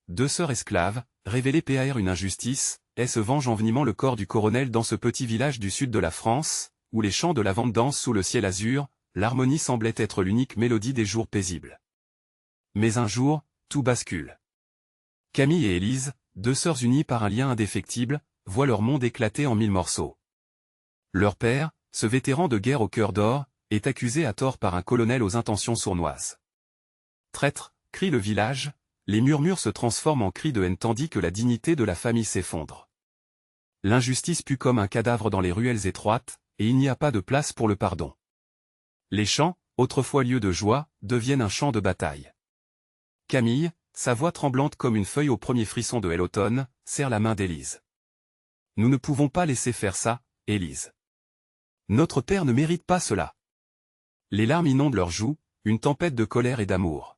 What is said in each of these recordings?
deux sœurs esclaves, révélées par une injustice, et se vengent en venimant le corps du colonel dans ce petit village du sud de la France, où les champs de lavande dansent sous le ciel azur, l'harmonie semblait être l'unique mélodie des jours paisibles. Mais un jour, tout bascule. Camille et Élise, deux sœurs unies par un lien indéfectible, voient leur monde éclater en 1000 morceaux. Leur père, ce vétéran de guerre au cœur d'or, est accusé à tort par un colonel aux intentions sournoises. Traître, crie le village, les murmures se transforment en cris de haine tandis que la dignité de la famille s'effondre. L'injustice pue comme un cadavre dans les ruelles étroites, et il n'y a pas de place pour le pardon. Les champs, autrefois lieu de joie, deviennent un champ de bataille. Camille, sa voix tremblante comme une feuille au premier frisson de l'automne, serre la main d'Élise. Nous ne pouvons pas laisser faire ça, Élise. Notre père ne mérite pas cela. Les larmes inondent leurs joues, une tempête de colère et d'amour.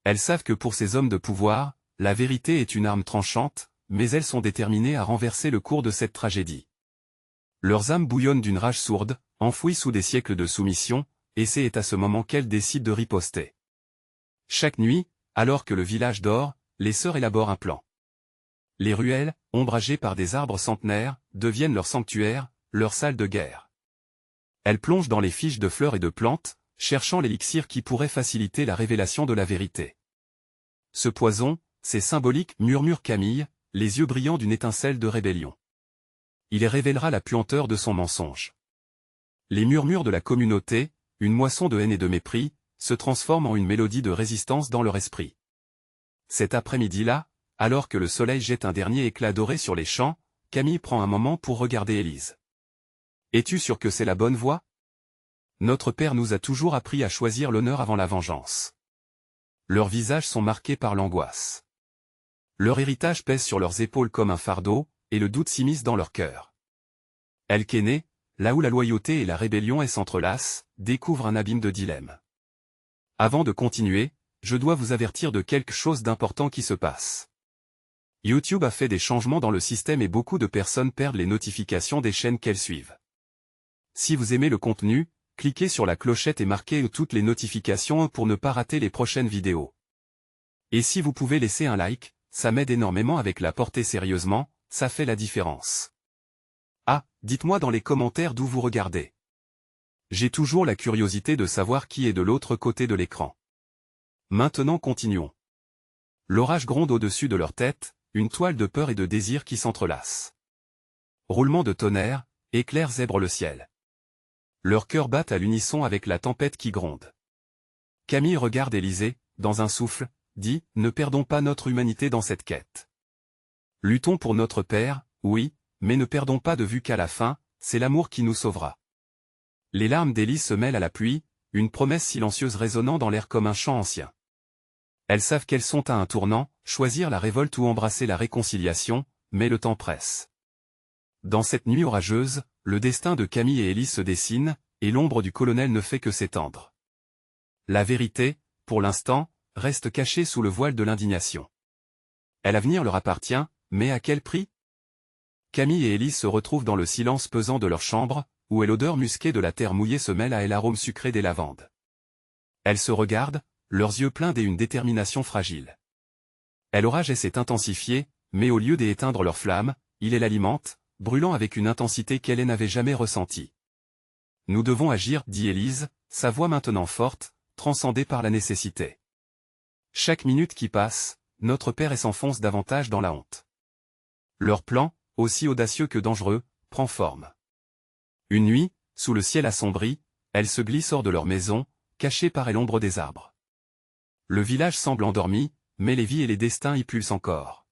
Elles savent que pour ces hommes de pouvoir, la vérité est une arme tranchante, mais elles sont déterminées à renverser le cours de cette tragédie. Leurs âmes bouillonnent d'une rage sourde, enfouies sous des siècles de soumission, et c'est à ce moment qu'elles décident de riposter. Chaque nuit, alors que le village dort, les sœurs élaborent un plan. Les ruelles, ombragées par des arbres centenaires, deviennent leur sanctuaire, leur salle de guerre. Elles plongent dans les fiches de fleurs et de plantes, cherchant l'élixir qui pourrait faciliter la révélation de la vérité. Ce poison, c'est symbolique, murmure Camille, les yeux brillants d'une étincelle de rébellion. Il révélera la puanteur de son mensonge. Les murmures de la communauté, une moisson de haine et de mépris, se transforment en une mélodie de résistance dans leur esprit. Cet après-midi-là, alors que le soleil jette un dernier éclat doré sur les champs, Camille prend un moment pour regarder Élise. « Es-tu sûr que c'est la bonne voie ? Notre père nous a toujours appris à choisir l'honneur avant la vengeance. » Leurs visages sont marqués par l'angoisse. Leur héritage pèse sur leurs épaules comme un fardeau, et le doute s'immisce dans leur cœur. Elkéné, là où la loyauté et la rébellion s'entrelacent, découvre un abîme de dilemmes. Avant de continuer, je dois vous avertir de quelque chose d'important qui se passe. YouTube a fait des changements dans le système et beaucoup de personnes perdent les notifications des chaînes qu'elles suivent. Si vous aimez le contenu, cliquez sur la clochette et marquez toutes les notifications pour ne pas rater les prochaines vidéos. Et si vous pouvez laisser un like, ça m'aide énormément avec la portée sérieusement, ça fait la différence. Ah, dites-moi dans les commentaires d'où vous regardez. J'ai toujours la curiosité de savoir qui est de l'autre côté de l'écran. Maintenant continuons. L'orage gronde au-dessus de leur tête, une toile de peur et de désir qui s'entrelacent. Roulement de tonnerre, éclairs zèbrent le ciel. Leurs cœurs battent à l'unisson avec la tempête qui gronde. Camille regarde Élysée, dans un souffle, dit « Ne perdons pas notre humanité dans cette quête. Luttons pour notre père, oui, mais ne perdons pas de vue qu'à la fin, c'est l'amour qui nous sauvera. » Les larmes d'Élise se mêlent à la pluie, une promesse silencieuse résonnant dans l'air comme un chant ancien. Elles savent qu'elles sont à un tournant, choisir la révolte ou embrasser la réconciliation, mais le temps presse. Dans cette nuit orageuse, le destin de Camille et Élise se dessine, et l'ombre du colonel ne fait que s'étendre. La vérité, pour l'instant, reste cachée sous le voile de l'indignation. L'avenir leur appartient, mais à quel prix ? Camille et Élise se retrouvent dans le silence pesant de leur chambre, où l'odeur musquée de la terre mouillée se mêle à l'arôme sucré des lavandes. Elles se regardent, leurs yeux pleins d'une détermination fragile. L'orage s'est intensifié, mais au lieu d'éteindre leur flamme, il l'alimente, brûlant avec une intensité qu'elle n'avait jamais ressentie. Nous devons agir, dit Élise, sa voix maintenant forte, transcendée par la nécessité. Chaque minute qui passe, notre père s'enfonce davantage dans la honte. Leur plan, aussi audacieux que dangereux, prend forme. Une nuit, sous le ciel assombri, elles se glissent hors de leur maison, cachées par l'ombre des arbres. Le village semble endormi, mais les vies et les destins y pulsent encore.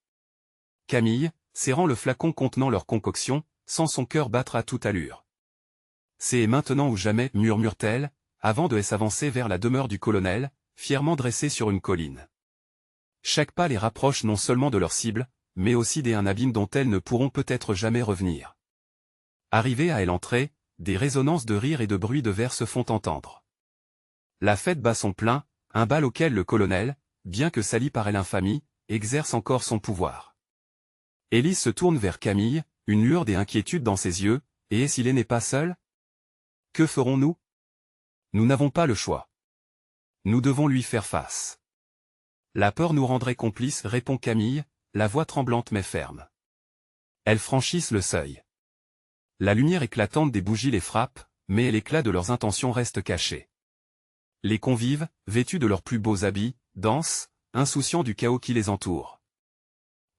Camille, serrant le flacon contenant leur concoction, sent son cœur battre à toute allure. C'est maintenant ou jamais, murmure-t-elle, avant de s'avancer vers la demeure du colonel, fièrement dressée sur une colline. Chaque pas les rapproche non seulement de leur cible, mais aussi d'un abîme dont elles ne pourront peut-être jamais revenir. Arrivées à l'entrée, des résonances de rires et de bruits de verre se font entendre. La fête bat son plein, un bal auquel le colonel, bien que sali par l'infamie, exerce encore son pouvoir. Élise se tourne vers Camille, une lueur d'inquiétude dans ses yeux, et s'il n'est pas seul ? Que ferons-nous ? Nous n'avons pas le choix. Nous devons lui faire face. La peur nous rendrait complices, répond Camille, la voix tremblante mais ferme. Elles franchissent le seuil. La lumière éclatante des bougies les frappe, mais l'éclat de leurs intentions reste caché. Les convives, vêtus de leurs plus beaux habits, dansent, insouciants du chaos qui les entoure.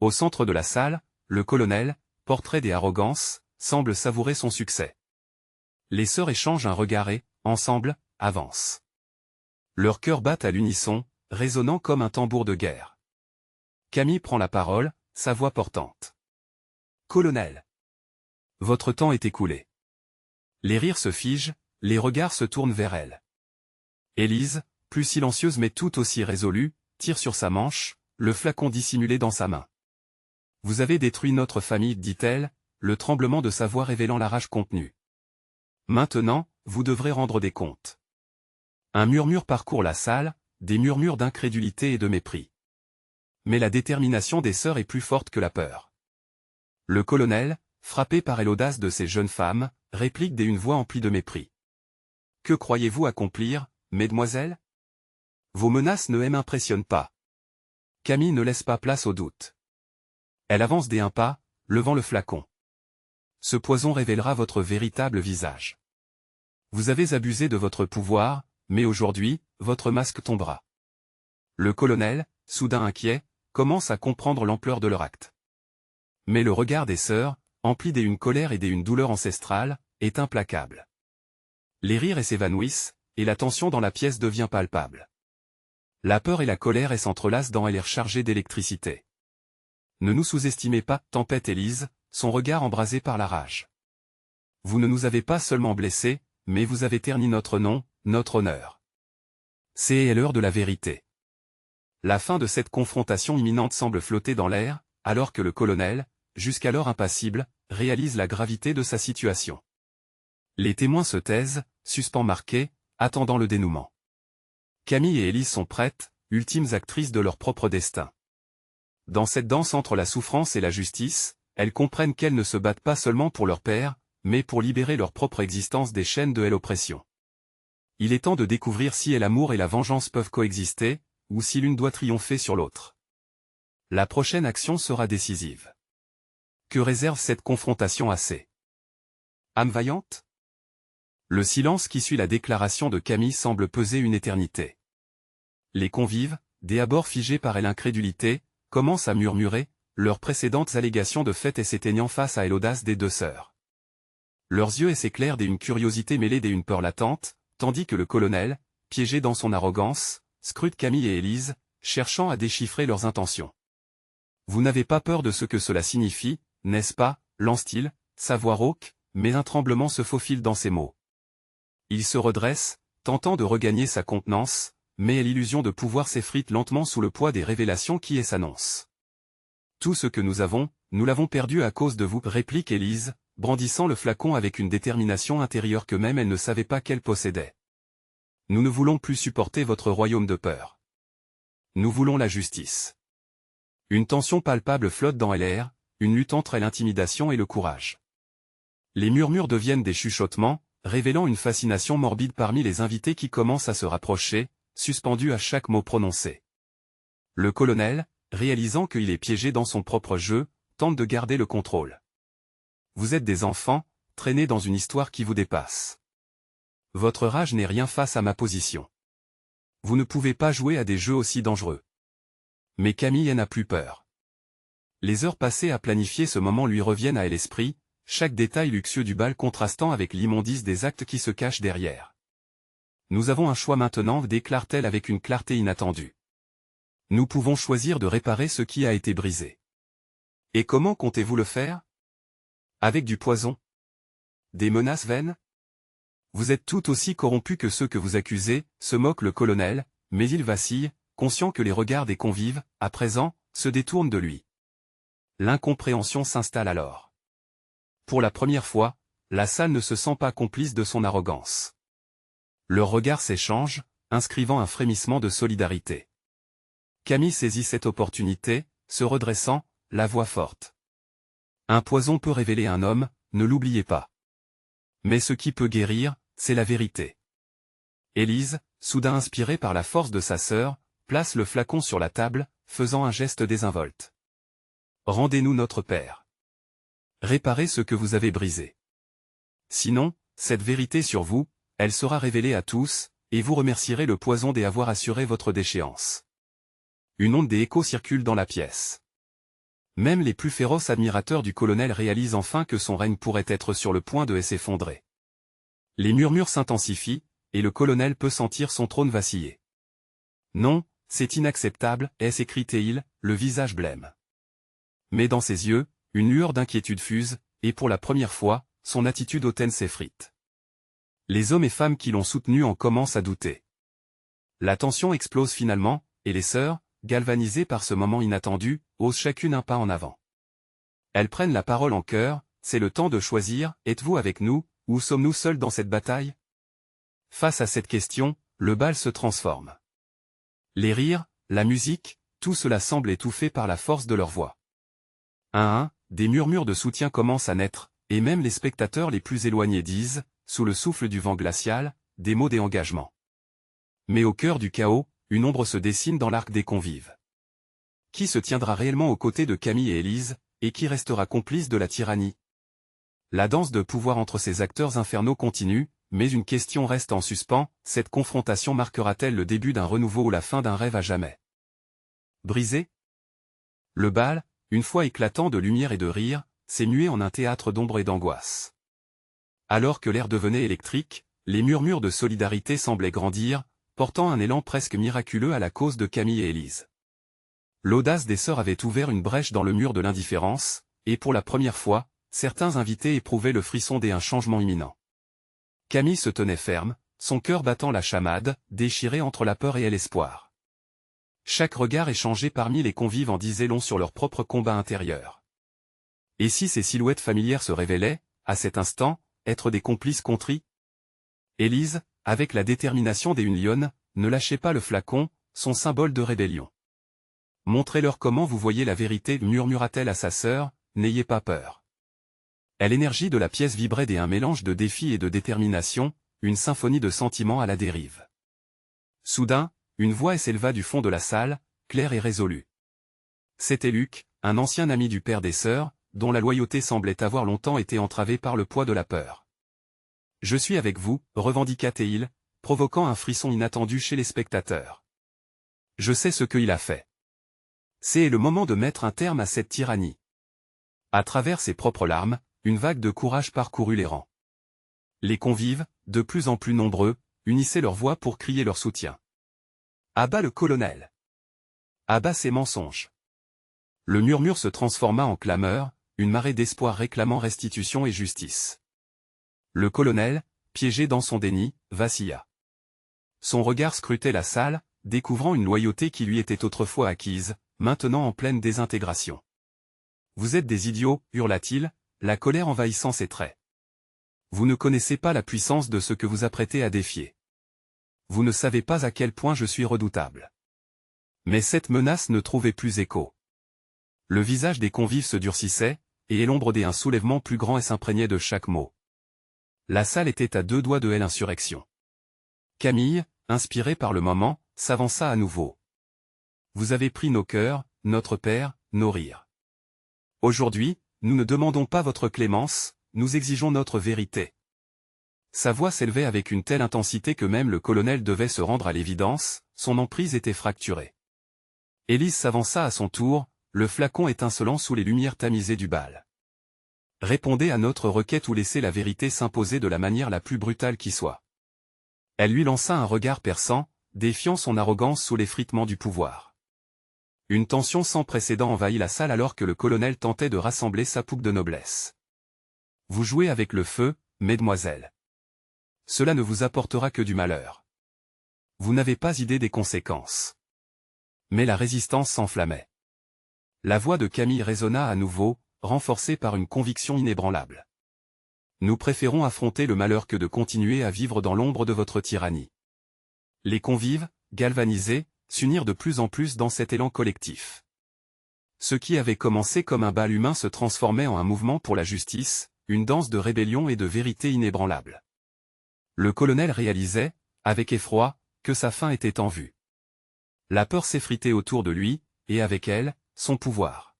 Au centre de la salle, le colonel, portrait des arrogances, semble savourer son succès. Les sœurs échangent un regard et, ensemble, avancent. Leurs cœurs battent à l'unisson, résonnant comme un tambour de guerre. Camille prend la parole, sa voix portante. Colonel. Votre temps est écoulé. Les rires se figent, les regards se tournent vers elle. Élise, plus silencieuse mais tout aussi résolue, tire sur sa manche, le flacon dissimulé dans sa main. Vous avez détruit notre famille, dit-elle, le tremblement de sa voix révélant la rage contenue. Maintenant, vous devrez rendre des comptes. Un murmure parcourt la salle, des murmures d'incrédulité et de mépris. Mais la détermination des sœurs est plus forte que la peur. Le colonel, frappé par l'audace de ces jeunes femmes, réplique d'une voix emplie de mépris. Que croyez-vous accomplir, mesdemoiselles? Vos menaces ne m'impressionnent pas. Camille ne laisse pas place au doute. Elle avance d'un pas, levant le flacon. Ce poison révélera votre véritable visage. Vous avez abusé de votre pouvoir, mais aujourd'hui, votre masque tombera. Le colonel, soudain inquiet, commence à comprendre l'ampleur de leur acte. Mais le regard des sœurs, empli d'une colère et d'une douleur ancestrale, est implacable. Les rires s'évanouissent, et la tension dans la pièce devient palpable. La peur et la colère s'entrelacent dans l'air chargé d'électricité. Ne nous sous-estimez pas, tempête Élise, son regard embrasé par la rage. Vous ne nous avez pas seulement blessés, mais vous avez terni notre nom, notre honneur. C'est l'heure de la vérité. La fin de cette confrontation imminente semble flotter dans l'air, alors que le colonel, jusqu'alors impassible, réalise la gravité de sa situation. Les témoins se taisent, suspens marqués, attendant le dénouement. Camille et Élise sont prêtes, ultimes actrices de leur propre destin. Dans cette danse entre la souffrance et la justice, elles comprennent qu'elles ne se battent pas seulement pour leur père, mais pour libérer leur propre existence des chaînes de l'oppression. Il est temps de découvrir si l'amour et la vengeance peuvent coexister, ou si l'une doit triompher sur l'autre. La prochaine action sera décisive. Que réserve cette confrontation à ces âmes vaillantes? Le silence qui suit la déclaration de Camille semble peser une éternité. Les convives, d'abord figés par l'incrédulité, commencent à murmurer, leurs précédentes allégations de fait s'éteignant face à l'audace des deux sœurs. Leurs yeux s'éclairent d'une curiosité mêlée d'une peur latente, tandis que le colonel, piégé dans son arrogance, scrute Camille et Élise, cherchant à déchiffrer leurs intentions. Vous n'avez pas peur de ce que cela signifie, n'est-ce pas, lance-t-il, sa voix rauque, mais un tremblement se faufile dans ses mots. Il se redresse, tentant de regagner sa contenance, mais l'illusion de pouvoir s'effrite lentement sous le poids des révélations qui s'annoncent. Tout ce que nous avons, nous l'avons perdu à cause de vous, réplique Élise, brandissant le flacon avec une détermination intérieure que même elle ne savait pas qu'elle possédait. Nous ne voulons plus supporter votre royaume de peur. Nous voulons la justice. Une tension palpable flotte dans l'air, une lutte entre l'intimidation et le courage. Les murmures deviennent des chuchotements, révélant une fascination morbide parmi les invités qui commencent à se rapprocher, suspendus à chaque mot prononcé. Le colonel, réalisant qu'il est piégé dans son propre jeu, tente de garder le contrôle. Vous êtes des enfants, traînés dans une histoire qui vous dépasse. Votre rage n'est rien face à ma position. Vous ne pouvez pas jouer à des jeux aussi dangereux. Mais Camille n'a plus peur. Les heures passées à planifier ce moment lui reviennent à l'esprit, chaque détail luxueux du bal contrastant avec l'immondice des actes qui se cachent derrière. Nous avons un choix maintenant, déclare-t-elle avec une clarté inattendue. Nous pouvons choisir de réparer ce qui a été brisé. Et comment comptez-vous le faire? Avec du poison? Des menaces vaines? Vous êtes tout aussi corrompus que ceux que vous accusez, se moque le colonel, mais il vacille, conscient que les regards des convives, à présent, se détournent de lui. L'incompréhension s'installe alors. Pour la première fois, la salle ne se sent pas complice de son arrogance. Leurs regards s'échangent, inscrivant un frémissement de solidarité. Camille saisit cette opportunité, se redressant, la voix forte. Un poison peut révéler un homme, ne l'oubliez pas. Mais ce qui peut guérir, c'est la vérité. Élise, soudain inspirée par la force de sa sœur, place le flacon sur la table, faisant un geste désinvolte. Rendez-nous notre père. Réparez ce que vous avez brisé. Sinon, cette vérité sur vous, elle sera révélée à tous, et vous remercierez le poison d'avoir assuré votre déchéance. Une onde d'écho circule dans la pièce. Même les plus féroces admirateurs du colonel réalisent enfin que son règne pourrait être sur le point de s'effondrer. Les murmures s'intensifient, et le colonel peut sentir son trône vaciller. Non, c'est inacceptable, s'écrie-t-il, le visage blême. Mais dans ses yeux, une lueur d'inquiétude fuse, et pour la première fois, son attitude hautaine s'effrite. Les hommes et femmes qui l'ont soutenu en commencent à douter. La tension explose finalement, et les sœurs, galvanisées par ce moment inattendu, osent chacune un pas en avant. Elles prennent la parole en chœur, c'est le temps de choisir, êtes-vous avec nous, ou sommes-nous seuls dans cette bataille? Face à cette question, le bal se transforme. Les rires, la musique, tout cela semble étouffé par la force de leur voix. Un à un, des murmures de soutien commencent à naître, et même les spectateurs les plus éloignés disent, sous le souffle du vent glacial, des mots d'engagement. Mais au cœur du chaos, une ombre se dessine dans l'arc des convives. Qui se tiendra réellement aux côtés de Camille et Élise, et qui restera complice de la tyrannie? La danse de pouvoir entre ces acteurs infernaux continue, mais une question reste en suspens, cette confrontation marquera-t-elle le début d'un renouveau ou la fin d'un rêve à jamais brisé? Le bal, une fois éclatant de lumière et de rire, s'est mué en un théâtre d'ombre et d'angoisse. Alors que l'air devenait électrique, les murmures de solidarité semblaient grandir, portant un élan presque miraculeux à la cause de Camille et Élise. L'audace des sœurs avait ouvert une brèche dans le mur de l'indifférence, et pour la première fois, certains invités éprouvaient le frisson d'un changement imminent. Camille se tenait ferme, son cœur battant la chamade, déchiré entre la peur et l'espoir. Chaque regard échangé parmi les convives en disait long sur leur propre combat intérieur. Et si ces silhouettes familières se révélaient, à cet instant, être des complices contrits? Élise, avec la détermination d'une lionne, ne lâchait pas le flacon, son symbole de rébellion. Montrez-leur comment vous voyez la vérité, murmura-t-elle à sa sœur, n'ayez pas peur. L'énergie de la pièce vibrait un mélange de défi et de détermination, une symphonie de sentiments à la dérive. Soudain, une voix s'éleva du fond de la salle, claire et résolue. C'était Luc, un ancien ami du père des sœurs, dont la loyauté semblait avoir longtemps été entravée par le poids de la peur. « Je suis avec vous », revendiqua-t-il, provoquant un frisson inattendu chez les spectateurs. « Je sais ce qu'il a fait. C'est le moment de mettre un terme à cette tyrannie. » À travers ses propres larmes, une vague de courage parcourut les rangs. Les convives, de plus en plus nombreux, unissaient leurs voix pour crier leur soutien. À bas le colonel! À bas ces mensonges! Le murmure se transforma en clameur, une marée d'espoir réclamant restitution et justice. Le colonel, piégé dans son déni, vacilla. Son regard scrutait la salle, découvrant une loyauté qui lui était autrefois acquise, maintenant en pleine désintégration. « Vous êtes des idiots » hurla-t-il, la colère envahissant ses traits. « Vous ne connaissez pas la puissance de ce que vous apprêtez à défier. Vous ne savez pas à quel point je suis redoutable. » Mais cette menace ne trouvait plus écho. Le visage des convives se durcissait, et l'ombre d'un soulèvement plus grand s'imprégnait de chaque mot. La salle était à deux doigts de l'insurrection. Camille, inspirée par le moment, s'avança à nouveau. « Vous avez pris nos cœurs, notre père, nos rires. Aujourd'hui, nous ne demandons pas votre clémence, nous exigeons notre vérité. » Sa voix s'élevait avec une telle intensité que même le colonel devait se rendre à l'évidence, son emprise était fracturée. Élise s'avança à son tour, le flacon étincelant sous les lumières tamisées du bal. « Répondez à notre requête ou laissez la vérité s'imposer de la manière la plus brutale qui soit. » Elle lui lança un regard perçant, défiant son arrogance sous l'effritement du pouvoir. Une tension sans précédent envahit la salle alors que le colonel tentait de rassembler sa poupe de noblesse. « Vous jouez avec le feu, mesdemoiselles. Cela ne vous apportera que du malheur. Vous n'avez pas idée des conséquences. » Mais la résistance s'enflammait. La voix de Camille résonna à nouveau, renforcée par une conviction inébranlable. « Nous préférons affronter le malheur que de continuer à vivre dans l'ombre de votre tyrannie. » Les convives, galvanisés, s'unirent de plus en plus dans cet élan collectif. Ce qui avait commencé comme un bal humain se transformait en un mouvement pour la justice, une danse de rébellion et de vérité inébranlable. Le colonel réalisait, avec effroi, que sa fin était en vue. La peur s'effritait autour de lui, et avec elle, son pouvoir.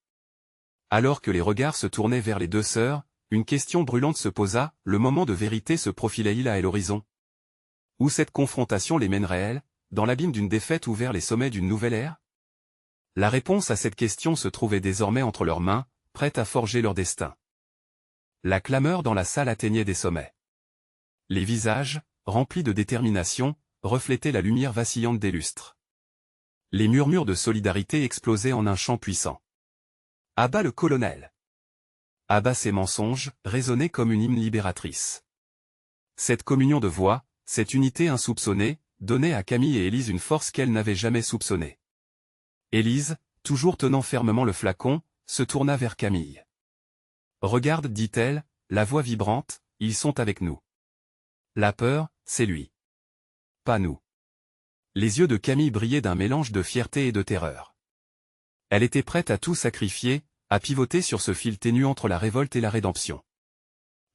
Alors que les regards se tournaient vers les deux sœurs, une question brûlante se posa, le moment de vérité se profilait-il à l'horizon? Où cette confrontation les mènerait-elle, dans l'abîme d'une défaite ou vers les sommets d'une nouvelle ère? La réponse à cette question se trouvait désormais entre leurs mains, prête à forger leur destin. La clameur dans la salle atteignait des sommets. Les visages, remplis de détermination, reflétaient la lumière vacillante des lustres. Les murmures de solidarité explosaient en un chant puissant. À bas le colonel! À bas ces mensonges, résonnaient comme une hymne libératrice. Cette communion de voix, cette unité insoupçonnée, donnait à Camille et Élise une force qu'elles n'avaient jamais soupçonnée. Élise, toujours tenant fermement le flacon, se tourna vers Camille. « Regarde, dit-elle, la voix vibrante, ils sont avec nous. La peur, c'est lui. Pas nous. » Les yeux de Camille brillaient d'un mélange de fierté et de terreur. Elle était prête à tout sacrifier, à pivoter sur ce fil ténu entre la révolte et la rédemption.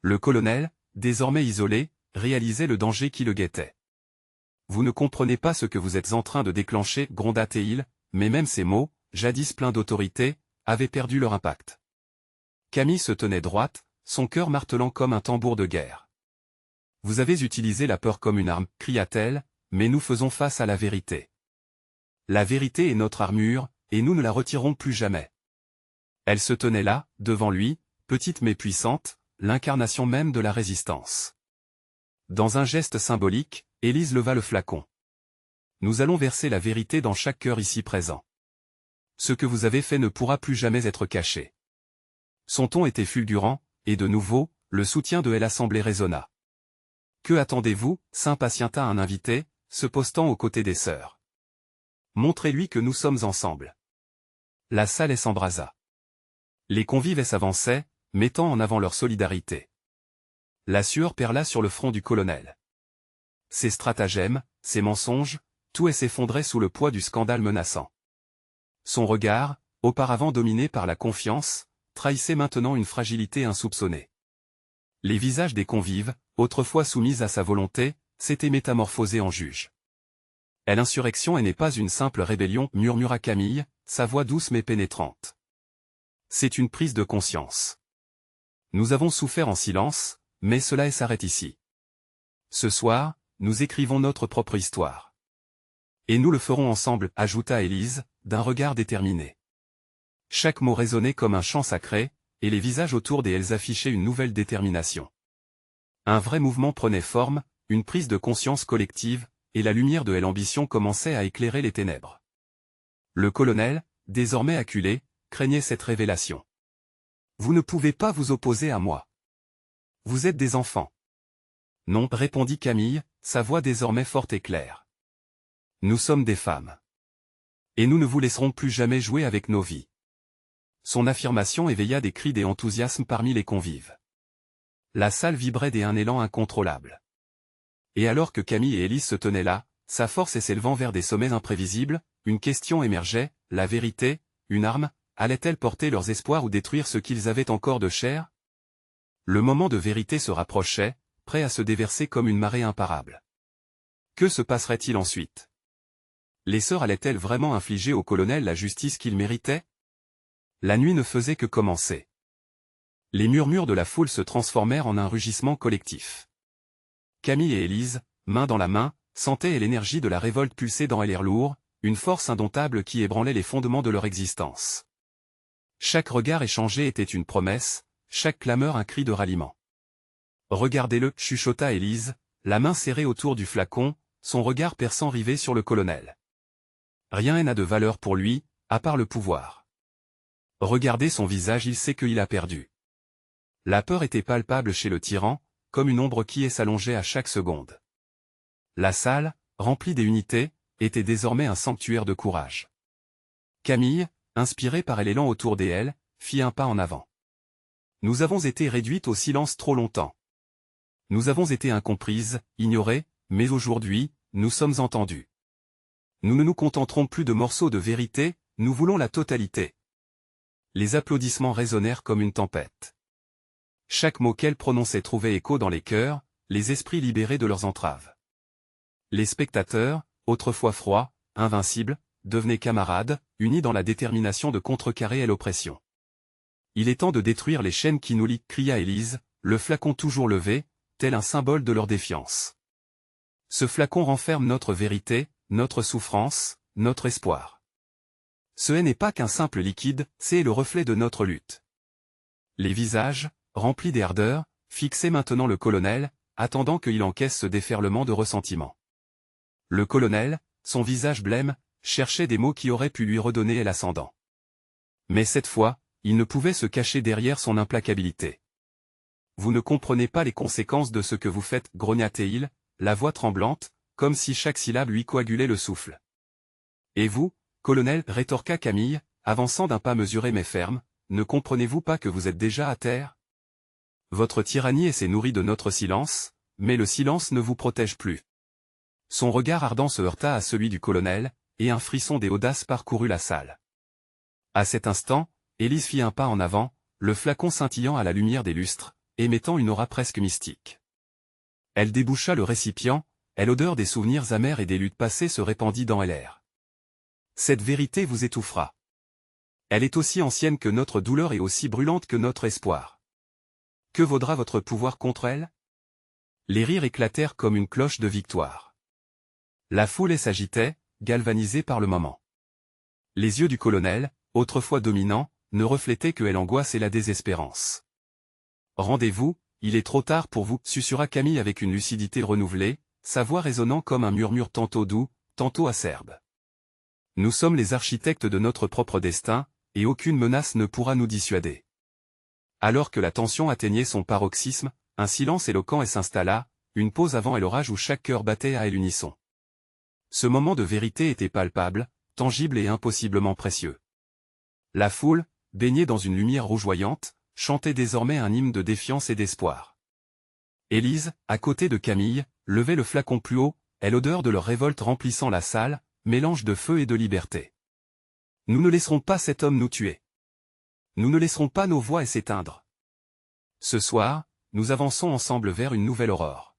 Le colonel, désormais isolé, réalisait le danger qui le guettait. « Vous ne comprenez pas ce que vous êtes en train de déclencher, gronda-t-il, mais même ces mots, jadis pleins d'autorité, avaient perdu leur impact. Camille se tenait droite, son cœur martelant comme un tambour de guerre. « Vous avez utilisé la peur comme une arme, cria-t-elle, mais nous faisons face à la vérité. La vérité est notre armure, et nous ne la retirerons plus jamais. » Elle se tenait là, devant lui, petite mais puissante, l'incarnation même de la résistance. Dans un geste symbolique, Élise leva le flacon. « Nous allons verser la vérité dans chaque cœur ici présent. Ce que vous avez fait ne pourra plus jamais être caché. » Son ton était fulgurant, et de nouveau, le soutien de l'assemblée résonna. « Que attendez-vous » s'impatienta un invité, se postant aux côtés des sœurs. « Montrez-lui que nous sommes ensemble. » La salle s'embrasa. Les convives s'avançaient, mettant en avant leur solidarité. La sueur perla sur le front du colonel. Ses stratagèmes, ses mensonges, tout s'effondrait sous le poids du scandale menaçant. Son regard, auparavant dominé par la confiance, trahissait maintenant une fragilité insoupçonnée. Les visages des convives, autrefois soumis à sa volonté, s'étaient métamorphosés en juges. « L'insurrection n'est pas une simple rébellion, murmura Camille, sa voix douce mais pénétrante. C'est une prise de conscience. Nous avons souffert en silence, mais cela s'arrête ici. Ce soir, nous écrivons notre propre histoire. Et nous le ferons ensemble, ajouta Élise, d'un regard déterminé. Chaque mot résonnait comme un chant sacré, et les visages autour d'elles affichaient une nouvelle détermination. Un vrai mouvement prenait forme, une prise de conscience collective, et la lumière de l'ambition commençait à éclairer les ténèbres. Le colonel, désormais acculé, craignait cette révélation. « Vous ne pouvez pas vous opposer à moi. Vous êtes des enfants. » « Non, répondit Camille, sa voix désormais forte et claire. « Nous sommes des femmes. Et nous ne vous laisserons plus jamais jouer avec nos vies. » Son affirmation éveilla des cris d'enthousiasme parmi les convives. La salle vibrait d'un élan incontrôlable. Et alors que Camille et Élise se tenaient là, sa force s'élevant vers des sommets imprévisibles, une question émergeait, la vérité, une arme, allait-elle porter leurs espoirs ou détruire ce qu'ils avaient encore de cher? Le moment de vérité se rapprochait, prêt à se déverser comme une marée imparable. Que se passerait-il ensuite? Les sœurs allaient-elles vraiment infliger au colonel la justice qu'il méritait? La nuit ne faisait que commencer. Les murmures de la foule se transformèrent en un rugissement collectif. Camille et Élise, main dans la main, sentaient l'énergie de la révolte pulser dans l'air lourd, une force indomptable qui ébranlait les fondements de leur existence. Chaque regard échangé était une promesse, chaque clameur un cri de ralliement. « Regardez-le » chuchota Élise, la main serrée autour du flacon, son regard perçant rivé sur le colonel. « Rien n'a de valeur pour lui, à part le pouvoir. Regardez son visage, il sait qu'il a perdu. » La peur était palpable chez le tyran, comme une ombre qui s'allongeait à chaque seconde. La salle, remplie des unités, était désormais un sanctuaire de courage. Camille, inspirée par l'élan autour d'elle, fit un pas en avant. « Nous avons été réduites au silence trop longtemps. Nous avons été incomprises, ignorées, mais aujourd'hui, nous sommes entendues. Nous ne nous contenterons plus de morceaux de vérité, nous voulons la totalité. » Les applaudissements résonnèrent comme une tempête. Chaque mot qu'elle prononçait trouvait écho dans les cœurs, les esprits libérés de leurs entraves. Les spectateurs, autrefois froids, invincibles, devenez camarades, unis dans la détermination de contrecarrer l'oppression. Il est temps de détruire les chaînes qui nous lient, cria Élise, le flacon toujours levé, tel un symbole de leur défiance. Ce flacon renferme notre vérité, notre souffrance, notre espoir. Ce n'est pas qu'un simple liquide, c'est le reflet de notre lutte. Les visages, remplis d'ardeur, fixaient maintenant le colonel, attendant qu'il encaisse ce déferlement de ressentiment. Le colonel, son visage blême, cherchait des mots qui auraient pu lui redonner l'ascendant. Mais cette fois, il ne pouvait se cacher derrière son implacabilité. Vous ne comprenez pas les conséquences de ce que vous faites, grogna-t-il, la voix tremblante, comme si chaque syllabe lui coagulait le souffle. Et vous, colonel, rétorqua Camille, avançant d'un pas mesuré mais ferme, ne comprenez-vous pas que vous êtes déjà à terre? Votre tyrannie s'est nourrie de notre silence, mais le silence ne vous protège plus. Son regard ardent se heurta à celui du colonel, et un frisson des audaces parcourut la salle. À cet instant, Élise fit un pas en avant, le flacon scintillant à la lumière des lustres, émettant une aura presque mystique. Elle déboucha le récipient, et l'odeur des souvenirs amers et des luttes passées se répandit dans l'air. Cette vérité vous étouffera. Elle est aussi ancienne que notre douleur et aussi brûlante que notre espoir. Que vaudra votre pouvoir contre elle? Les rires éclatèrent comme une cloche de victoire. La foule s'agitait, galvanisée par le moment. Les yeux du colonel, autrefois dominants, ne reflétaient que l'angoisse et la désespérance. Rendez-vous, il est trop tard pour vous, susurra Camille avec une lucidité renouvelée, sa voix résonnant comme un murmure tantôt doux, tantôt acerbe. Nous sommes les architectes de notre propre destin, et aucune menace ne pourra nous dissuader. Alors que la tension atteignait son paroxysme, un silence éloquent s'installa, une pause avant l'orage où chaque cœur battait à l'unisson. Ce moment de vérité était palpable, tangible et impossiblement précieux. La foule, baignée dans une lumière rougeoyante, chantait désormais un hymne de défiance et d'espoir. Élise, à côté de Camille, levait le flacon plus haut, et l'odeur de leur révolte remplissant la salle, mélange de feu et de liberté. Nous ne laisserons pas cet homme nous tuer. Nous ne laisserons pas nos voix s'éteindre. Ce soir, nous avançons ensemble vers une nouvelle aurore.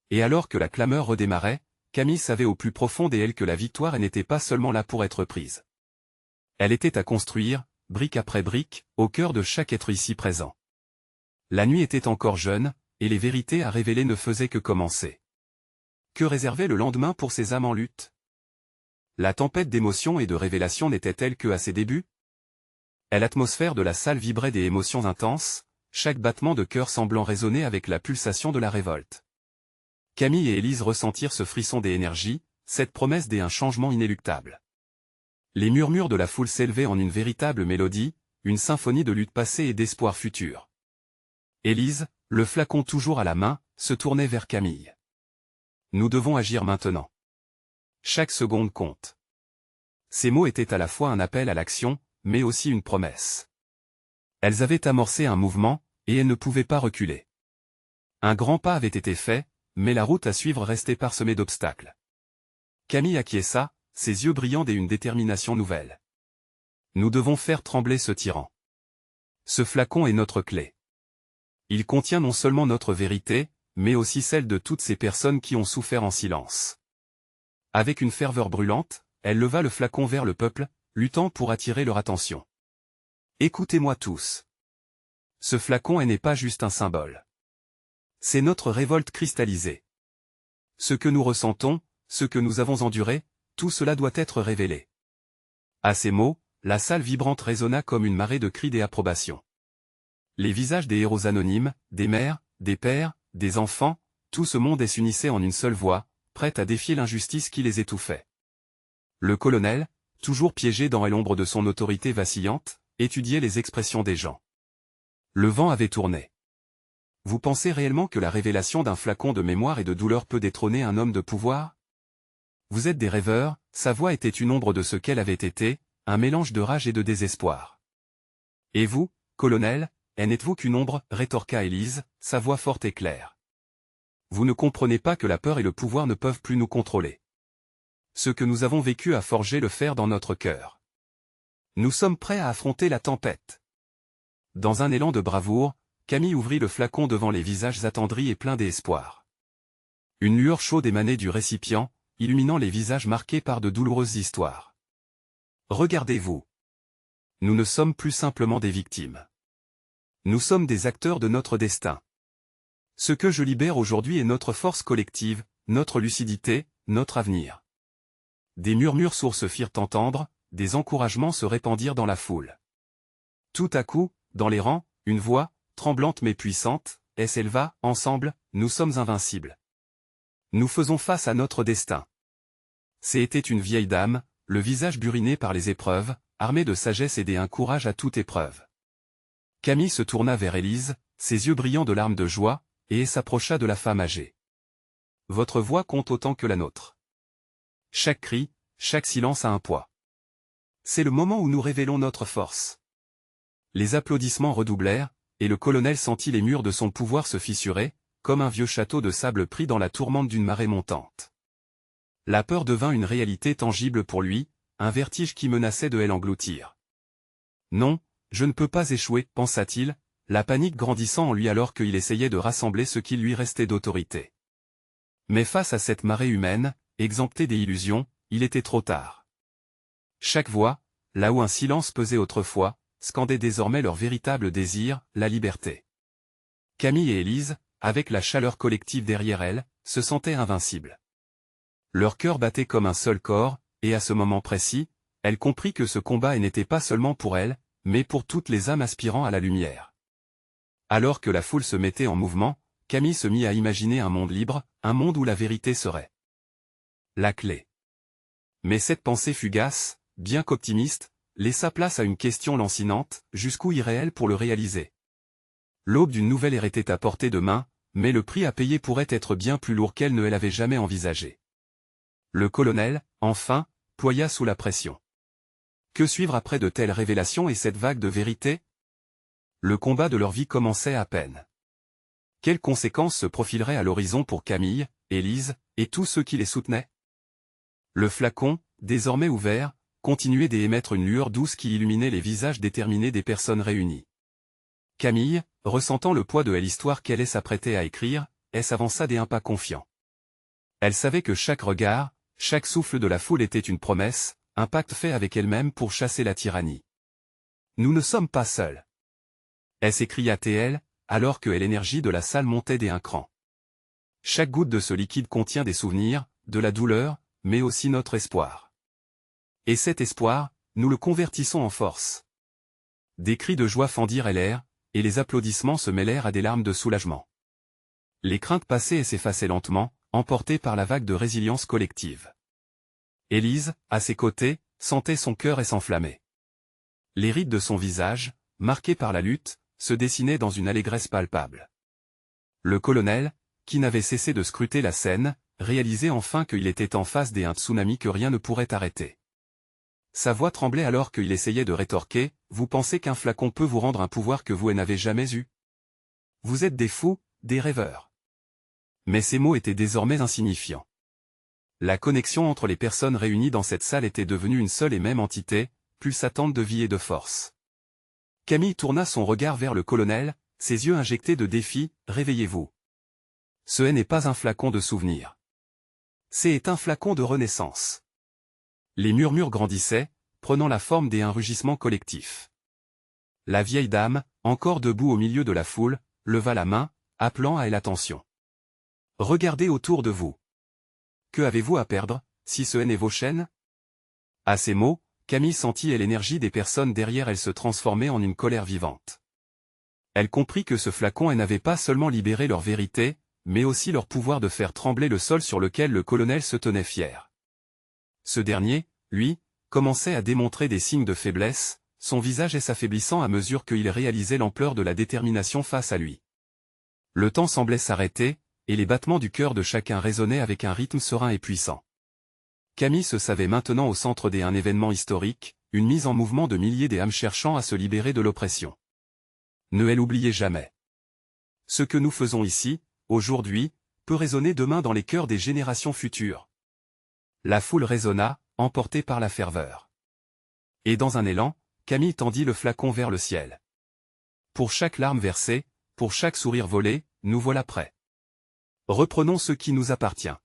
Et alors que la clameur redémarrait, Camille savait au plus profond d'elle que la victoire n'était pas seulement là pour être prise. Elle était à construire, brique après brique, au cœur de chaque être ici présent. La nuit était encore jeune, et les vérités à révéler ne faisaient que commencer. Que réservait le lendemain pour ces âmes en lutte? La tempête d'émotions et de révélations n'était-elle que à ses débuts? L'atmosphère de la salle vibrait des émotions intenses, chaque battement de cœur semblant résonner avec la pulsation de la révolte. Camille et Élise ressentirent ce frisson des énergies, cette promesse d'un changement inéluctable. Les murmures de la foule s'élevaient en une véritable mélodie, une symphonie de lutte passée et d'espoir futur. Élise, le flacon toujours à la main, se tournait vers Camille. Nous devons agir maintenant. Chaque seconde compte. Ces mots étaient à la fois un appel à l'action, mais aussi une promesse. Elles avaient amorcé un mouvement, et elles ne pouvaient pas reculer. Un grand pas avait été fait, mais la route à suivre restait parsemée d'obstacles. Camille acquiesça, ses yeux brillants d'une détermination nouvelle. Nous devons faire trembler ce tyran. Ce flacon est notre clé. Il contient non seulement notre vérité, mais aussi celle de toutes ces personnes qui ont souffert en silence. Avec une ferveur brûlante, elle leva le flacon vers le peuple, luttant pour attirer leur attention. Écoutez-moi tous. Ce flacon n'est pas juste un symbole. C'est notre révolte cristallisée. Ce que nous ressentons, ce que nous avons enduré, tout cela doit être révélé. À ces mots, la salle vibrante résonna comme une marée de cris d'approbation. Les visages des héros anonymes, des mères, des pères, des enfants, tout ce monde s'unissait en une seule voix, prête à défier l'injustice qui les étouffait. Le colonel, toujours piégé dans l'ombre de son autorité vacillante, étudiait les expressions des gens. Le vent avait tourné. Vous pensez réellement que la révélation d'un flacon de mémoire et de douleur peut détrôner un homme de pouvoir? Vous êtes des rêveurs, sa voix était une ombre de ce qu'elle avait été, un mélange de rage et de désespoir. Et vous, colonel, n'êtes-vous qu'une ombre, rétorqua Élise, sa voix forte et claire. Vous ne comprenez pas que la peur et le pouvoir ne peuvent plus nous contrôler. Ce que nous avons vécu a forgé le fer dans notre cœur. Nous sommes prêts à affronter la tempête. Dans un élan de bravoure, Camille ouvrit le flacon devant les visages attendris et pleins d'espoir. Une lueur chaude émanait du récipient, illuminant les visages marqués par de douloureuses histoires. Regardez-vous. Nous ne sommes plus simplement des victimes. Nous sommes des acteurs de notre destin. Ce que je libère aujourd'hui est notre force collective, notre lucidité, notre avenir. Des murmures sourds se firent entendre, des encouragements se répandirent dans la foule. Tout à coup, dans les rangs, une voix, tremblante mais puissante, s'éleva, ensemble, nous sommes invincibles. Nous faisons face à notre destin. C'était une vieille dame, le visage buriné par les épreuves, armée de sagesse et d'un courage à toute épreuve. Camille se tourna vers Élise, ses yeux brillants de larmes de joie, et s'approcha de la femme âgée. Votre voix compte autant que la nôtre. Chaque cri, chaque silence a un poids. C'est le moment où nous révélons notre force. Les applaudissements redoublèrent, et le colonel sentit les murs de son pouvoir se fissurer, comme un vieux château de sable pris dans la tourmente d'une marée montante. La peur devint une réalité tangible pour lui, un vertige qui menaçait de l'engloutir. Non, je ne peux pas échouer, pensa-t-il, la panique grandissant en lui alors qu'il essayait de rassembler ce qui lui restait d'autorité. Mais face à cette marée humaine, exemptée des illusions, il était trop tard. Chaque voix, là où un silence pesait autrefois, scandait désormais leur véritable désir, la liberté. Camille et Élise, avec la chaleur collective derrière elles, se sentaient invincibles. Leur cœur battait comme un seul corps, et à ce moment précis, elle comprit que ce combat n'était pas seulement pour elle, mais pour toutes les âmes aspirant à la lumière. Alors que la foule se mettait en mouvement, Camille se mit à imaginer un monde libre, un monde où la vérité serait la clé. Mais cette pensée fugace, bien qu'optimiste, laissa place à une question lancinante, jusqu'où irait-elle pour le réaliser? L'aube d'une nouvelle ère était à portée de main, mais le prix à payer pourrait être bien plus lourd qu'elle ne l'avait jamais envisagé. Le colonel, enfin, ploya sous la pression. Que suivre après de telles révélations et cette vague de vérité? Le combat de leur vie commençait à peine. Quelles conséquences se profileraient à l'horizon pour Camille, Élise, et tous ceux qui les soutenaient? Le flacon, désormais ouvert, continuait d'émettre une lueur douce qui illuminait les visages déterminés des personnes réunies. Camille, ressentant le poids de l'histoire qu'elle s'apprêtait à écrire, s'avança d'un pas confiant. Elle savait que chaque regard, chaque souffle de la foule était une promesse, un pacte fait avec elle-même pour chasser la tyrannie. Nous ne sommes pas seuls. S'écria-t-elle, alors que l'énergie de la salle montait d'un cran. Chaque goutte de ce liquide contient des souvenirs, de la douleur, mais aussi notre espoir. Et cet espoir, nous le convertissons en force. Des cris de joie fendirent l'air, et les applaudissements se mêlèrent à des larmes de soulagement. Les craintes passaient et s'effaçaient lentement, emportées par la vague de résilience collective. Élise, à ses côtés, sentait son cœur s'enflammer. Les rides de son visage, marqués par la lutte, se dessinaient dans une allégresse palpable. Le colonel, qui n'avait cessé de scruter la scène, réalisait enfin qu'il était en face d'un tsunami que rien ne pourrait arrêter. Sa voix tremblait alors qu'il essayait de rétorquer, « Vous pensez qu'un flacon peut vous rendre un pouvoir que vous n'avez jamais eu? Vous êtes des fous, des rêveurs. » Mais ces mots étaient désormais insignifiants. La connexion entre les personnes réunies dans cette salle était devenue une seule et même entité, pulsatante de vie et de force. Camille tourna son regard vers le colonel, ses yeux injectés de défi, « Réveillez-vous. Ce n'est pas un flacon de souvenirs. C'est un flacon de renaissance. » Les murmures grandissaient, prenant la forme d'un rugissement collectif. La vieille dame, encore debout au milieu de la foule, leva la main, appelant à elle l'attention. « Regardez autour de vous. Que avez-vous à perdre, si ce n'est vos chaînes ?» À ces mots, Camille sentit l'énergie des personnes derrière elle se transformer en une colère vivante. Elle comprit que ce flacon n'avait pas seulement libéré leur vérité, mais aussi leur pouvoir de faire trembler le sol sur lequel le colonel se tenait fier. Ce dernier, lui, commençait à démontrer des signes de faiblesse, son visage s'affaiblissant à mesure qu'il réalisait l'ampleur de la détermination face à lui. Le temps semblait s'arrêter, et les battements du cœur de chacun résonnaient avec un rythme serein et puissant. Camille se savait maintenant au centre d'un événement historique, une mise en mouvement de milliers d'âmes cherchant à se libérer de l'oppression. Ne l'oubliez jamais. Ce que nous faisons ici, aujourd'hui, peut résonner demain dans les cœurs des générations futures. La foule résonna, emportée par la ferveur. Et dans un élan, Camille tendit le flacon vers le ciel. Pour chaque larme versée, pour chaque sourire volé, nous voilà prêts. Reprenons ce qui nous appartient.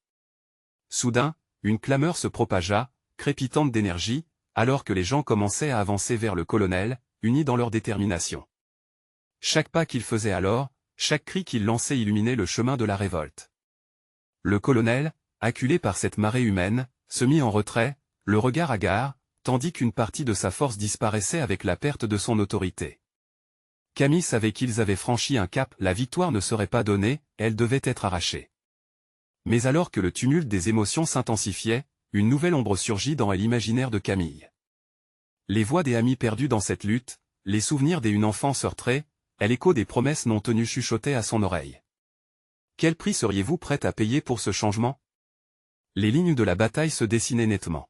Soudain, une clameur se propagea, crépitante d'énergie, alors que les gens commençaient à avancer vers le colonel, unis dans leur détermination. Chaque pas qu'il faisait alors, chaque cri qu'il lançait illuminait le chemin de la révolte. Le colonel, acculé par cette marée humaine, se mit en retrait, le regard hagard, tandis qu'une partie de sa force disparaissait avec la perte de son autorité. Camille savait qu'ils avaient franchi un cap, la victoire ne serait pas donnée, elle devait être arrachée. Mais alors que le tumulte des émotions s'intensifiait, une nouvelle ombre surgit dans l'imaginaire de Camille. Les voix des amis perdus dans cette lutte, les souvenirs d'une enfance heurtée, l'écho des promesses non tenues chuchotaient à son oreille. Quel prix seriez-vous prête à payer pour ce changement? Les lignes de la bataille se dessinaient nettement.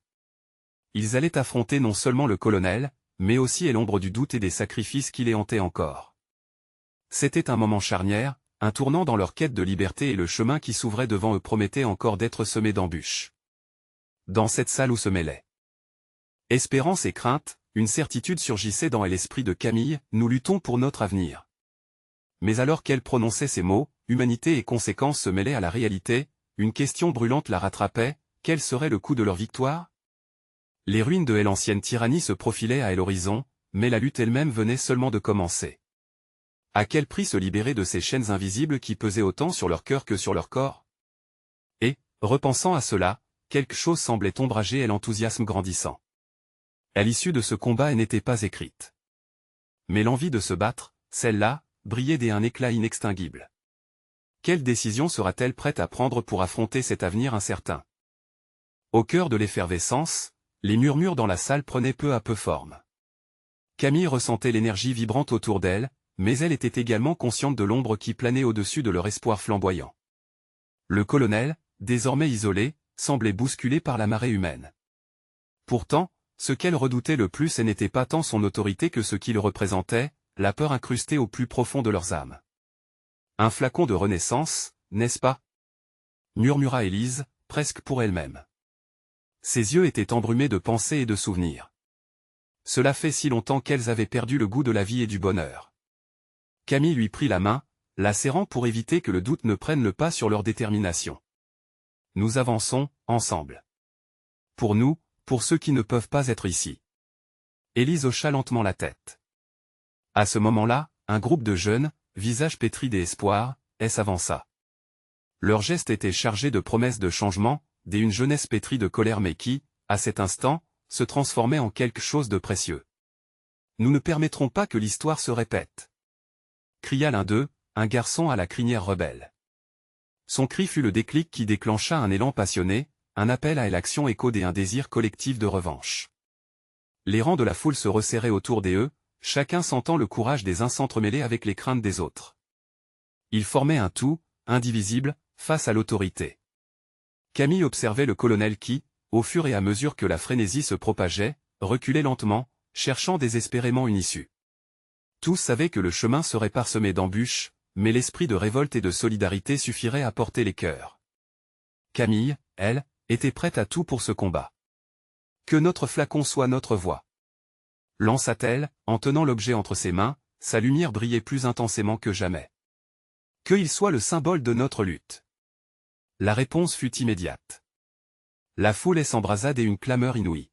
Ils allaient affronter non seulement le colonel, mais aussi l'ombre du doute et des sacrifices qui les hantaient encore. C'était un moment charnière, un tournant dans leur quête de liberté et le chemin qui s'ouvrait devant eux promettait encore d'être semé d'embûches. Dans cette salle où se mêlaient espérance et crainte, une certitude surgissait dans l'esprit de Camille, nous luttons pour notre avenir. Mais alors qu'elle prononçait ces mots, humanité et conséquences se mêlaient à la réalité, une question brûlante la rattrapait, quel serait le coût de leur victoire? Les ruines de l'ancienne tyrannie se profilaient à l'horizon, mais la lutte elle-même venait seulement de commencer. À quel prix se libérer de ces chaînes invisibles qui pesaient autant sur leur cœur que sur leur corps? Et, repensant à cela, quelque chose semblait ombrager l'enthousiasme grandissant. À l'issue de ce combat elle n'était pas écrite. Mais l'envie de se battre, celle-là, brillait d'un éclat inextinguible. Quelle décision sera-t-elle prête à prendre pour affronter cet avenir incertain? Au cœur de l'effervescence, les murmures dans la salle prenaient peu à peu forme. Camille ressentait l'énergie vibrante autour d'elle, mais elle était également consciente de l'ombre qui planait au-dessus de leur espoir flamboyant. Le colonel, désormais isolé, semblait bousculé par la marée humaine. Pourtant, ce qu'elle redoutait le plus n'était pas tant son autorité que ce qu'il représentait, la peur incrustée au plus profond de leurs âmes. Un flacon de renaissance, n'est-ce pas? Murmura Élise, presque pour elle-même. Ses yeux étaient embrumés de pensées et de souvenirs. Cela fait si longtemps qu'elles avaient perdu le goût de la vie et du bonheur. Camille lui prit la main, la serrant pour éviter que le doute ne prenne le pas sur leur détermination. Nous avançons, ensemble. Pour nous, pour ceux qui ne peuvent pas être ici. Élise hocha lentement la tête. À ce moment-là, un groupe de jeunes, visages pétris d'espoir, s'avança. Leur geste était chargé de promesses de changement, d'une jeunesse pétrie de colère mais qui, à cet instant, se transformait en quelque chose de précieux. Nous ne permettrons pas que l'histoire se répète. Cria l'un d'eux, un garçon à la crinière rebelle. Son cri fut le déclic qui déclencha un élan passionné, un appel à l'action écho d'un désir collectif de revanche. Les rangs de la foule se resserraient autour d'eux, chacun sentant le courage des uns s'entremêler avec les craintes des autres. Ils formaient un tout, indivisible, face à l'autorité. Camille observait le colonel qui, au fur et à mesure que la frénésie se propageait, reculait lentement, cherchant désespérément une issue. Tous savaient que le chemin serait parsemé d'embûches, mais l'esprit de révolte et de solidarité suffirait à porter les cœurs. Camille, elle, était prête à tout pour ce combat. Que notre flacon soit notre voix. Lança-t-elle, en tenant l'objet entre ses mains, sa lumière brillait plus intensément que jamais. Qu'il soit le symbole de notre lutte. La réponse fut immédiate. La foule s'embrasa d'une clameur inouïe.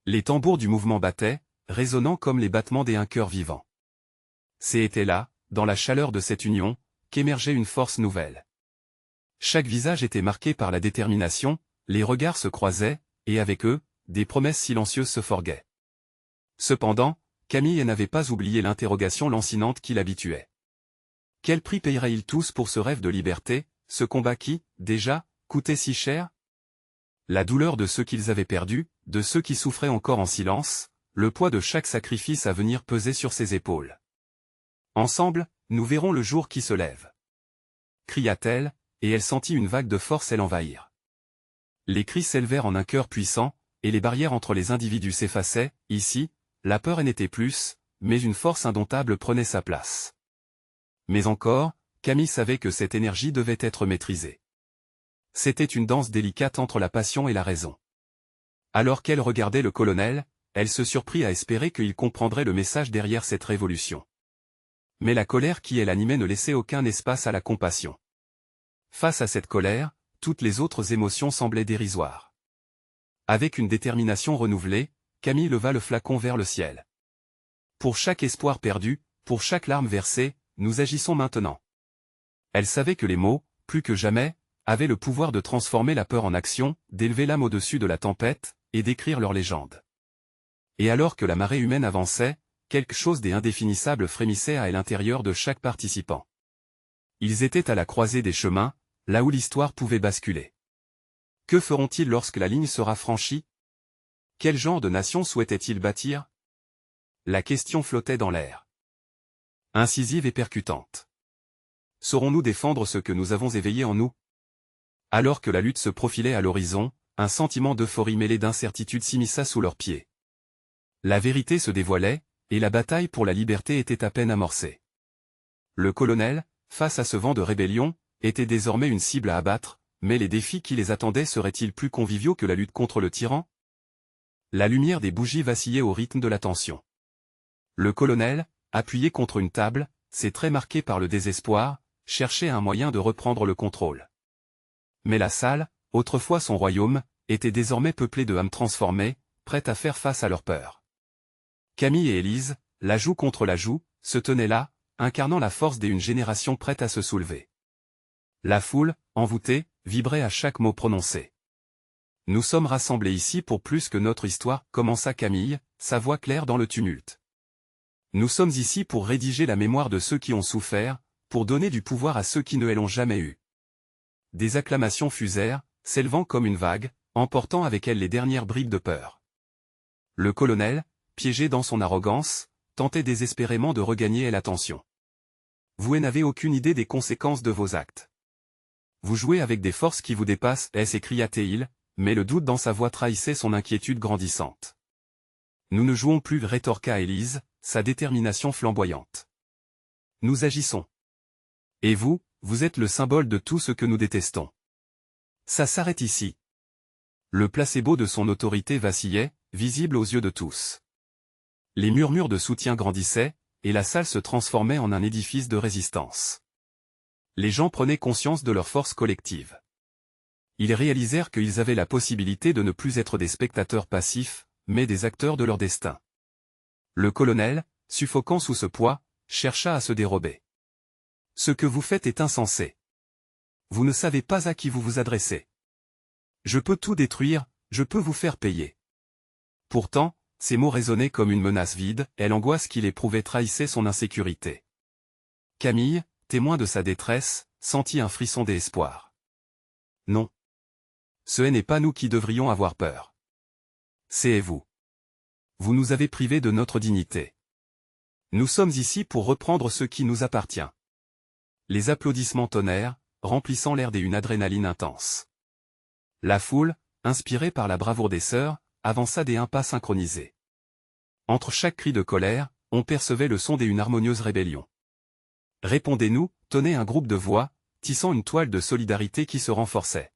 Les tambours du mouvement battaient, résonnant comme les battements d'un cœur vivant. C'était là, dans la chaleur de cette union, qu'émergeait une force nouvelle. Chaque visage était marqué par la détermination, les regards se croisaient, et avec eux, des promesses silencieuses se forguaient. Cependant, Camille n'avait pas oublié l'interrogation lancinante qui l'habituait. Quel prix paieraient-ils tous pour ce rêve de liberté, ce combat qui, déjà, coûtait si cher? La douleur de ceux qu'ils avaient perdus, de ceux qui souffraient encore en silence, le poids de chaque sacrifice à venir pesait sur ses épaules. Ensemble, nous verrons le jour qui se lève. Cria-t-elle, et elle sentit une vague de force l'envahir. Les cris s'élevèrent en un chœur puissant, et les barrières entre les individus s'effaçaient, ici, la peur n'était plus, mais une force indomptable prenait sa place. Mais encore, Camille savait que cette énergie devait être maîtrisée. C'était une danse délicate entre la passion et la raison. Alors qu'elle regardait le colonel, elle se surprit à espérer qu'il comprendrait le message derrière cette révolution. Mais la colère qui l'animait ne laissait aucun espace à la compassion. Face à cette colère, toutes les autres émotions semblaient dérisoires. Avec une détermination renouvelée, Camille leva le flacon vers le ciel. Pour chaque espoir perdu, pour chaque larme versée, nous agissons maintenant. Elle savait que les mots, plus que jamais, avaient le pouvoir de transformer la peur en action, d'élever l'âme au-dessus de la tempête, et d'écrire leur légende. Et alors que la marée humaine avançait, quelque chose d'indéfinissable frémissait à l'intérieur de chaque participant. Ils étaient à la croisée des chemins, là où l'histoire pouvait basculer. Que feront-ils lorsque la ligne sera franchie? Quel genre de nation souhaitaient-ils bâtir? La question flottait dans l'air. Incisive et percutante. Saurons-nous défendre ce que nous avons éveillé en nous? Alors que la lutte se profilait à l'horizon, un sentiment d'euphorie mêlé d'incertitude s'immisça sous leurs pieds. La vérité se dévoilait, et la bataille pour la liberté était à peine amorcée. Le colonel, face à ce vent de rébellion, était désormais une cible à abattre, mais les défis qui les attendaient seraient-ils plus conviviaux que la lutte contre le tyran? La lumière des bougies vacillait au rythme de la tension. Le colonel, appuyé contre une table, ses traits marqués par le désespoir, cherchait un moyen de reprendre le contrôle. Mais la salle, autrefois son royaume, était désormais peuplée de âmes transformées, prêtes à faire face à leur peur. Camille et Élise, la joue contre la joue, se tenaient là, incarnant la force d'une génération prête à se soulever. La foule, envoûtée, vibrait à chaque mot prononcé. « Nous sommes rassemblés ici pour plus que notre histoire », commença Camille, sa voix claire dans le tumulte. « Nous sommes ici pour rédiger la mémoire de ceux qui ont souffert, pour donner du pouvoir à ceux qui ne l'ont jamais eu. » Des acclamations fusèrent, s'élevant comme une vague, emportant avec elles les dernières bribes de peur. Le colonel, piégé dans son arrogance, tentait désespérément de regagner l'attention. « Vous n'avez aucune idée des conséquences de vos actes. Vous jouez avec des forces qui vous dépassent, s'écria-t-il, mais le doute dans sa voix trahissait son inquiétude grandissante. « Nous ne jouons plus, rétorqua Élise, sa détermination flamboyante. Nous agissons. Et vous, vous êtes le symbole de tout ce que nous détestons. Ça s'arrête ici. » Le placebo de son autorité vacillait, visible aux yeux de tous. Les murmures de soutien grandissaient, et la salle se transformait en un édifice de résistance. Les gens prenaient conscience de leur force collective. Ils réalisèrent qu'ils avaient la possibilité de ne plus être des spectateurs passifs, mais des acteurs de leur destin. Le colonel, suffoquant sous ce poids, chercha à se dérober. « Ce que vous faites est insensé. Vous ne savez pas à qui vous vous adressez. Je peux tout détruire, je peux vous faire payer. » Pourtant, ces mots résonnaient comme une menace vide, et l'angoisse qu'il éprouvait trahissait son insécurité. Camille, témoin de sa détresse, sentit un frisson d'espoir. Non. Ce n'est pas nous qui devrions avoir peur. C'est vous. Vous nous avez privés de notre dignité. Nous sommes ici pour reprendre ce qui nous appartient. Les applaudissements tonnèrent, remplissant l'air d'une adrénaline intense. La foule, inspirée par la bravoure des sœurs, avança des pas synchronisés. Entre chaque cri de colère, on percevait le son d'une harmonieuse rébellion. « Répondez-nous » tonnait un groupe de voix, tissant une toile de solidarité qui se renforçait.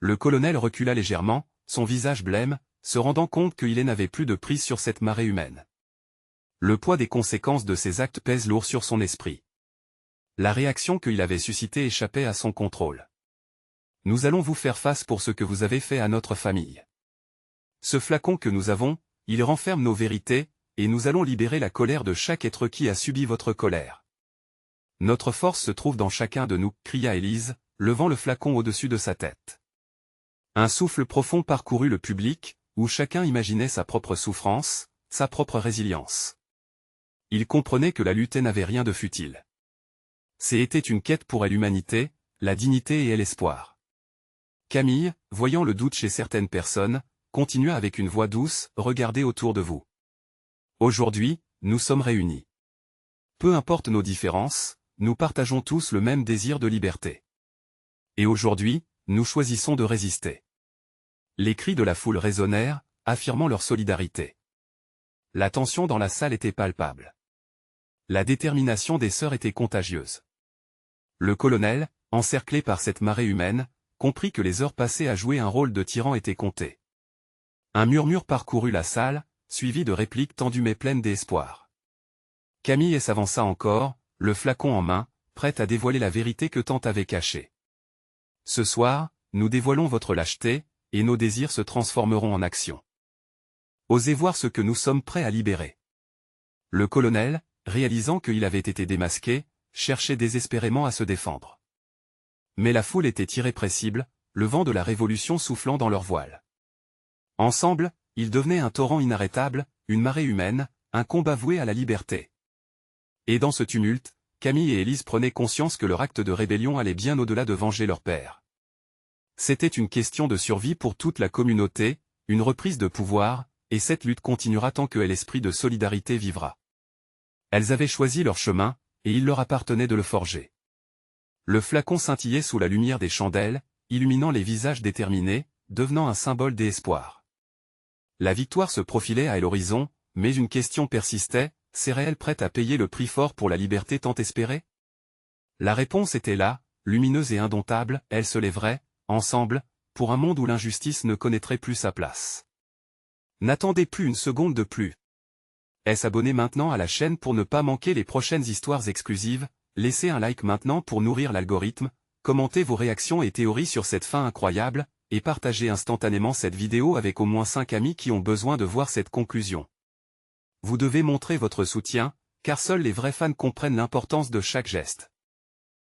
Le colonel recula légèrement, son visage blême, se rendant compte qu'il n'avait plus de prise sur cette marée humaine. Le poids des conséquences de ses actes pèse lourd sur son esprit. La réaction qu'il avait suscitée échappait à son contrôle. « Nous allons vous faire face pour ce que vous avez fait à notre famille. Ce flacon que nous avons, il renferme nos vérités, et nous allons libérer la colère de chaque être qui a subi votre colère. Notre force se trouve dans chacun de nous, » cria Élise, levant le flacon au-dessus de sa tête. Un souffle profond parcourut le public, où chacun imaginait sa propre souffrance, sa propre résilience. Il comprenait que la lutte n'avait rien de futile. C'était une quête pour l'humanité, la dignité et l'espoir. Camille, voyant le doute chez certaines personnes, continua avec une voix douce, « Regardez autour de vous. Aujourd'hui, nous sommes réunis. Peu importe nos différences, nous partageons tous le même désir de liberté. Et aujourd'hui, nous choisissons de résister. » Les cris de la foule résonnèrent, affirmant leur solidarité. La tension dans la salle était palpable. La détermination des sœurs était contagieuse. Le colonel, encerclé par cette marée humaine, comprit que les heures passées à jouer un rôle de tyran étaient comptées. Un murmure parcourut la salle, suivi de répliques tendues mais pleines d'espoir. Camille s'avança encore, le flacon en main, prête à dévoiler la vérité que tant avait cachée. « Ce soir, nous dévoilons votre lâcheté, et nos désirs se transformeront en action. Osez voir ce que nous sommes prêts à libérer. Le colonel, réalisant qu'il avait été démasqué, cherchait désespérément à se défendre. Mais la foule était irrépressible, le vent de la révolution soufflant dans leurs voiles. Ensemble, ils devenaient un torrent inarrêtable, une marée humaine, un combat voué à la liberté. Et dans ce tumulte, Camille et Élise prenaient conscience que leur acte de rébellion allait bien au-delà de venger leur père. C'était une question de survie pour toute la communauté, une reprise de pouvoir, et cette lutte continuera tant que l'esprit de solidarité vivra. Elles avaient choisi leur chemin, et il leur appartenait de le forger. Le flacon scintillait sous la lumière des chandelles, illuminant les visages déterminés, devenant un symbole d'espoir. La victoire se profilait à l'horizon, mais une question persistait, serait-elle prête à payer le prix fort pour la liberté tant espérée? La réponse était là, lumineuse et indomptable, elle se lèverait, ensemble, pour un monde où l'injustice ne connaîtrait plus sa place. N'attendez plus une seconde de plus. S'abonnez maintenant à la chaîne pour ne pas manquer les prochaines histoires exclusives, laissez un like maintenant pour nourrir l'algorithme, commentez vos réactions et théories sur cette fin incroyable, et partagez instantanément cette vidéo avec au moins 5 amis qui ont besoin de voir cette conclusion. Vous devez montrer votre soutien, car seuls les vrais fans comprennent l'importance de chaque geste.